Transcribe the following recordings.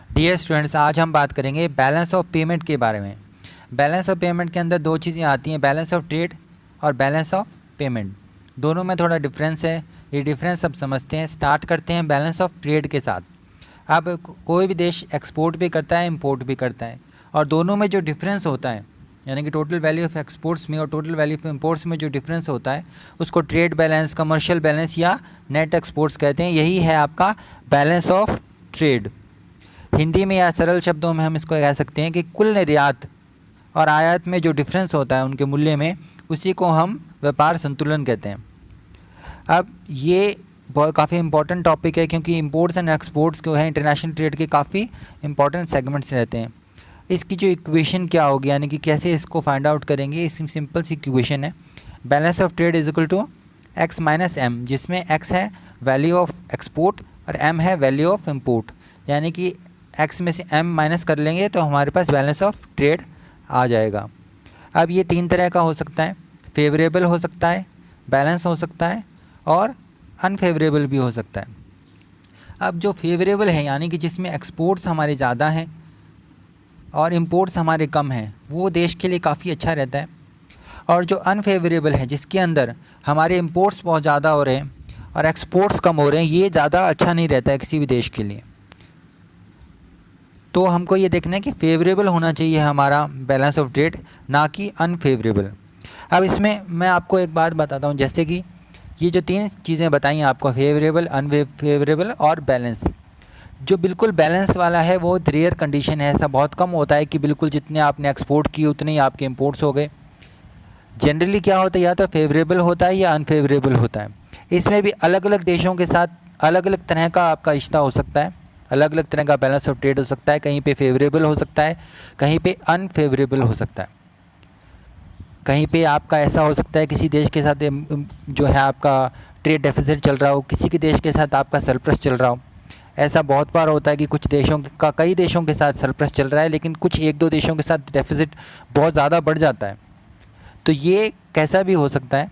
Dear students, आज हम बात करेंगे बैलेंस ऑफ पेमेंट के बारे में। बैलेंस ऑफ पेमेंट के अंदर दो चीज़ें आती हैं, बैलेंस ऑफ ट्रेड और बैलेंस ऑफ पेमेंट। दोनों में थोड़ा डिफरेंस है, ये डिफरेंस सब समझते हैं। स्टार्ट करते हैं बैलेंस ऑफ ट्रेड के साथ। अब कोई भी देश एक्सपोर्ट भी करता है, इंपोर्ट भी करता है, और दोनों में जो डिफरेंस होता है, यानी कि टोटल वैल्यू ऑफ एक्सपोर्ट्स में और टोटल वैल्यू ऑफ इंपोर्ट्स में जो डिफरेंस होता है, उसको ट्रेड बैलेंस, कमर्शियल बैलेंस या नेट एक्सपोर्ट्स कहते हैं। यही है आपका बैलेंस ऑफ ट्रेड। हिंदी में या सरल शब्दों में हम इसको कह सकते हैं कि कुल निर्यात और आयात में जो डिफरेंस होता है उनके मूल्य में, उसी को हम व्यापार संतुलन कहते हैं। अब ये बहुत काफ़ी इंपॉर्टेंट टॉपिक है, क्योंकि इंपोर्ट्स एंड एक्सपोर्ट्स जो है इंटरनेशनल ट्रेड के काफ़ी इंपॉर्टेंट सेगमेंट्स रहते हैं। इसकी जो इक्वेशन क्या होगी, यानी कि कैसे इसको फाइंड आउट करेंगे, इस सिंपल सी इक्वेशन है, balance of trade is equal to X minus M, जिसमें एक्स है वैल्यू ऑफ एक्सपोर्ट और एम है वैल्यू ऑफ इम्पोर्ट। यानी कि एक्स में से एम माइनस कर लेंगे तो हमारे पास बैलेंस ऑफ ट्रेड आ जाएगा। अब ये तीन तरह का हो सकता है, फेवरेबल हो सकता है, बैलेंस हो सकता है और अनफेवरेबल भी हो सकता है। अब जो फेवरेबल है, यानी कि जिसमें एक्सपोर्ट्स हमारे ज़्यादा हैं और इंपोर्ट्स हमारे कम हैं, वो देश के लिए काफ़ी अच्छा रहता है। और जो अनफेवरेबल है, जिसके अंदर हमारे इंपोर्ट्स बहुत ज़्यादा हो रहे हैं और एक्सपोर्ट्स कम हो रहे हैं, ये ज़्यादा अच्छा नहीं रहता है किसी भी देश के लिए। तो हमको ये देखना है कि फेवरेबल होना चाहिए हमारा बैलेंस ऑफ ट्रेड, ना कि अनफेवरेबल। अब इसमें मैं आपको एक बात बताता हूँ, जैसे कि ये जो तीन चीज़ें बताई आपको, फेवरेबल, अनफेवरेबल और बैलेंस। जो बिल्कुल बैलेंस वाला है वो रेयर कंडीशन है, ऐसा बहुत कम होता है कि बिल्कुल जितने आपने एक्सपोर्ट किए उतने ही आपके इंपोर्ट्स हो गए। जनरली क्या होता है, या तो फेवरेबल होता है या अनफेवरेबल होता है। इसमें भी अलग अलग देशों के साथ अलग अलग तरह का आपका रिश्ता हो सकता है, अलग अलग तरह का बैलेंस ऑफ ट्रेड हो सकता है। कहीं पे फेवरेबल हो सकता है, कहीं पे अनफेवरेबल हो सकता है। कहीं पे आपका ऐसा हो सकता है किसी देश के साथ जो है आपका ट्रेड डेफिसिट चल रहा हो, किसी के देश के साथ आपका सरप्लस चल रहा हो। ऐसा बहुत बार होता है कि कुछ देशों का कई देशों के साथ सरप्लस चल रहा है, लेकिन कुछ एक दो देशों के साथ डेफिसिट बहुत ज़्यादा बढ़ जाता है। तो ये कैसा भी हो सकता है,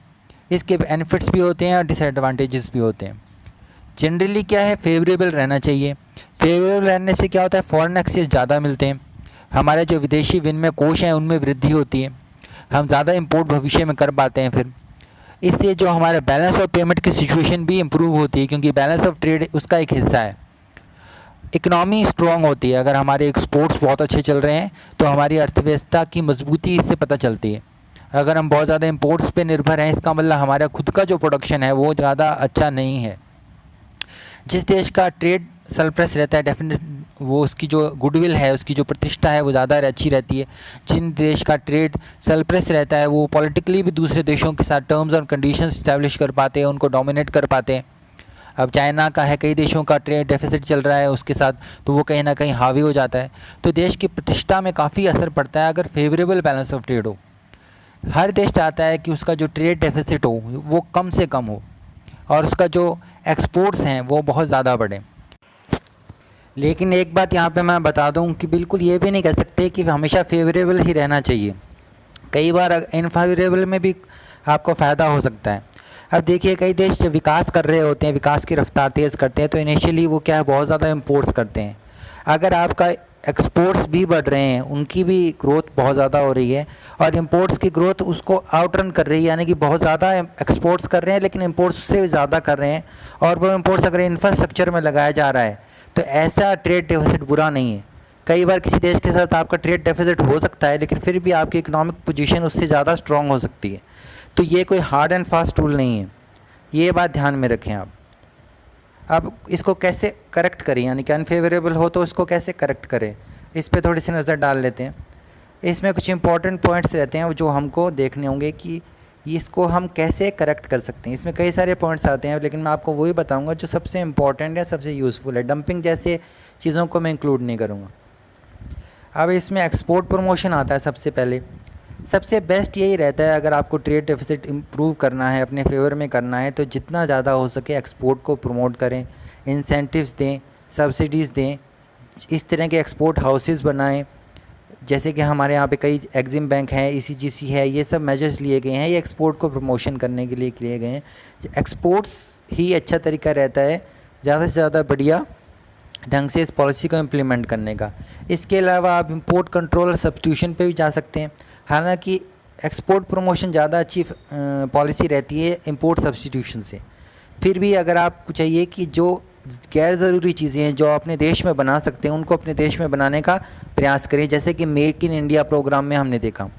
इसके बेनिफिट्स भी होते हैं और डिसएडवांटेजेस भी होते हैं। जनरली क्या है, फेवरेबल रहना चाहिए। फेवरेबल रहने से क्या होता है, फॉरेन एक्सचेंज ज़्यादा मिलते हैं, हमारे जो विदेशी विनिमय कोष हैं उनमें वृद्धि होती है, हम ज़्यादा इंपोर्ट भविष्य में कर पाते हैं। फिर इससे जो हमारे बैलेंस ऑफ पेमेंट की सिचुएशन भी इम्प्रूव होती है, क्योंकि बैलेंस ऑफ ट्रेड उसका एक हिस्सा है। इकनॉमी स्ट्रॉन्ग होती है, अगर हमारे एक्सपोर्ट्स बहुत अच्छे चल रहे हैं तो हमारी अर्थव्यवस्था की मजबूती इससे पता चलती है। अगर हम बहुत ज़्यादा इंपोर्ट्स पे निर्भर हैं, इसका मतलब हमारा खुद का जो प्रोडक्शन है वो ज़्यादा अच्छा नहीं है। जिस देश का ट्रेड सरप्लस रहता है, डेफिनेट वो उसकी जो गुडविल है, उसकी जो प्रतिष्ठा है वो ज़्यादा अच्छी रहती है। जिन देश का ट्रेड सरप्लस रहता है वो पॉलिटिकली भी दूसरे देशों के साथ टर्म्स और कंडीशंस इस्टेब्लिश कर पाते हैं, उनको डोमिनेट कर पाते हैं। अब चाइना का है, कई देशों का ट्रेड डेफिसिट चल रहा है उसके साथ, तो वो कहीं ना कहीं हावी हो जाता है। तो देश की प्रतिष्ठा में काफ़ी असर पड़ता है अगर फेवरेबल बैलेंस ऑफ ट्रेड हो। हर देश चाहता है कि उसका जो ट्रेड डेफिसिट हो वो कम से कम हो और उसका जो एक्सपोर्ट्स हैं वो बहुत ज़्यादा बढ़े। लेकिन एक बात यहाँ पे मैं बता दूँ कि बिल्कुल ये भी नहीं कह सकते कि हमेशा फेवरेबल ही रहना चाहिए। कई बार इनफेवरेबल में भी आपको फ़ायदा हो सकता है। अब देखिए, कई देश जब विकास कर रहे होते हैं, विकास की रफ्तार तेज़ करते हैं, तो इनिशियली वो क्या है, बहुत ज़्यादा इंपोर्ट्स करते हैं। अगर आपका एक्सपोर्ट्स भी बढ़ रहे हैं, उनकी भी ग्रोथ बहुत ज़्यादा हो रही है और इंपोर्ट्स की ग्रोथ उसको आउटरन कर रही है, यानी कि बहुत ज़्यादा एक्सपोर्ट्स कर रहे हैं लेकिन इंपोर्ट्स से ज़्यादा कर रहे हैं, और वो इंपोर्ट्स अगर इंफ्रास्ट्रक्चर में लगाया जा रहा है तो ऐसा ट्रेड डेफिसिट बुरा नहीं है। कई बार किसी देश के साथ आपका ट्रेड डेफिसिट हो सकता है, लेकिन फिर भी आपकी इकोनॉमिक पोजीशन उससे ज़्यादा स्ट्रॉन्ग हो सकती है। तो ये कोई हार्ड एंड फास्ट रूल नहीं है, ये बात ध्यान में रखें आप। अब इसको कैसे करेक्ट करें, यानी कि अनफेवरेबल हो तो इसको कैसे करेक्ट करें, इस पे थोड़ी सी नज़र डाल लेते हैं। इसमें कुछ इंपॉर्टेंट पॉइंट्स रहते हैं जो हमको देखने होंगे कि इसको हम कैसे करेक्ट कर सकते हैं। इसमें कई सारे पॉइंट्स आते हैं, लेकिन मैं आपको वही बताऊंगा जो सबसे इम्पॉर्टेंट है, सबसे यूज़फुल है। डंपिंग जैसे चीज़ों को मैं इंक्लूड नहीं करूँगा। अब इसमें एक्सपोर्ट प्रमोशन आता है सबसे पहले। सबसे बेस्ट यही रहता है, अगर आपको ट्रेड डेफिसिट इम्प्रूव करना है, अपने फेवर में करना है, तो जितना ज़्यादा हो सके एक्सपोर्ट को प्रमोट करें, इंसेंटिव्स दें, सब्सिडीज़ दें, इस तरह के एक्सपोर्ट हाउसेस बनाएं। जैसे कि हमारे यहाँ पे कई एग्जिम बैंक हैं, ईसीजीसी है, ये सब मेजर्स लिए गए हैं, ये एक्सपोर्ट को प्रमोशन करने के लिए लिए गए हैं। एक्सपोर्ट्स ही अच्छा तरीका रहता है ज़्यादा से ज़्यादा बढ़िया ढंग से इस पॉलिसी को इम्प्लीमेंट करने का। इसके अलावा आप इंपोर्ट कंट्रोल और सब्स्टिट्यूशन पे भी जा सकते हैं। हालांकि एक्सपोर्ट प्रमोशन ज़्यादा अच्छी पॉलिसी रहती है इंपोर्ट सब्स्टिट्यूशन से। फिर भी अगर आपको चाहिए कि जो गैर ज़रूरी चीज़ें हैं जो अपने देश में बना सकते हैं उनको अपने देश में बनाने का प्रयास करें, जैसे कि मेक इन इंडिया प्रोग्राम में हमने देखा।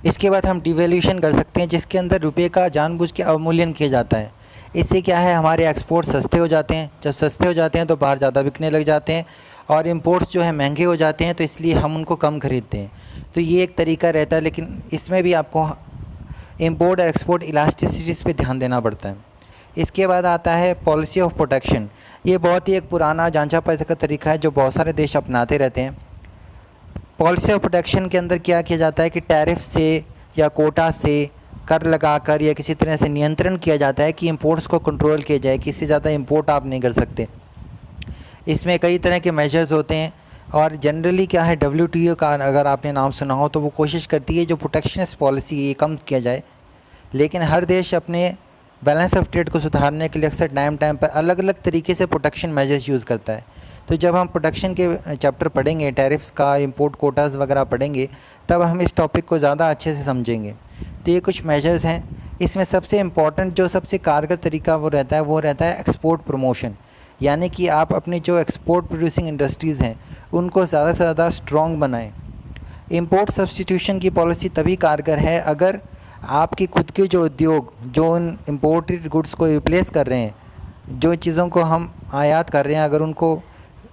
इसके बाद हम डिवैल्यूएशन कर सकते हैं, जिसके अंदर रुपये का जानबूझ के अवमूल्यन किया जाता है। इससे क्या है, हमारे एक्सपोर्ट सस्ते हो जाते हैं। जब सस्ते हो जाते हैं तो बाहर ज़्यादा बिकने लग जाते हैं और इंपोर्ट्स जो है महंगे हो जाते हैं, तो इसलिए हम उनको कम खरीदते हैं। तो ये एक तरीका रहता है, लेकिन इसमें भी आपको इंपोर्ट और एक्सपोर्ट इलास्टिसिटीज़ पे ध्यान देना पड़ता है। इसके बाद आता है पॉलिसी ऑफ प्रोटेक्शन। ये बहुत ही एक पुराना जांचा पैसे का तरीका है जो बहुत सारे देश अपनाते रहते हैं। पॉलिसी ऑफ प्रोटेक्शन के अंदर क्या किया जाता है कि टैरिफ से या कोटा से कर लगाकर या किसी तरह से नियंत्रण किया जाता है कि इंपोर्ट्स को कंट्रोल किया जाए, किसी ज़्यादा इंपोर्ट आप नहीं कर सकते। इसमें कई तरह के मेजर्स होते हैं और जनरली क्या है, WTO का अगर आपने नाम सुना हो तो वो कोशिश करती है जो प्रोटेक्शनिस्ट पॉलिसी ये कम किया जाए। लेकिन हर देश अपने बैलेंस ऑफ ट्रेड को सुधारने के लिए अक्सर टाइम पर अलग अलग तरीके से प्रोटेक्शन मेजर्स यूज़ करता है। तो जब हम प्रोटेक्शन के चैप्टर पढ़ेंगे, टैरिफ्स का, इंपोर्ट कोटास वगैरह पढ़ेंगे, तब हम इस टॉपिक को ज़्यादा अच्छे से समझेंगे। तो ये कुछ मेजर्स हैं। इसमें सबसे इम्पॉर्टेंट जो सबसे कारगर तरीका वो रहता है एक्सपोर्ट प्रमोशन। यानी कि आप अपनी जो एक्सपोर्ट प्रोड्यूसिंग इंडस्ट्रीज़ हैं उनको ज़्यादा से ज़्यादा स्ट्रॉन्ग बनाएं। इंपोर्ट सब्स्टिट्यूशन की पॉलिसी तभी कारगर है अगर आपकी खुद के जो उद्योग जो उन इम्पोर्टेड गुड्स को रिप्लेस कर रहे हैं, जो चीज़ों को हम आयात कर रहे हैं, अगर उनको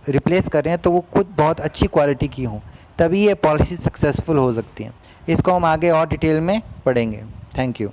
रिप्लेस कर रहे हैं तो वो खुद बहुत अच्छी क्वालिटी की हों, तभी ये पॉलिसी सक्सेसफुल हो सकती है। इसको हम आगे और डिटेल में पढ़ेंगे। Thank you.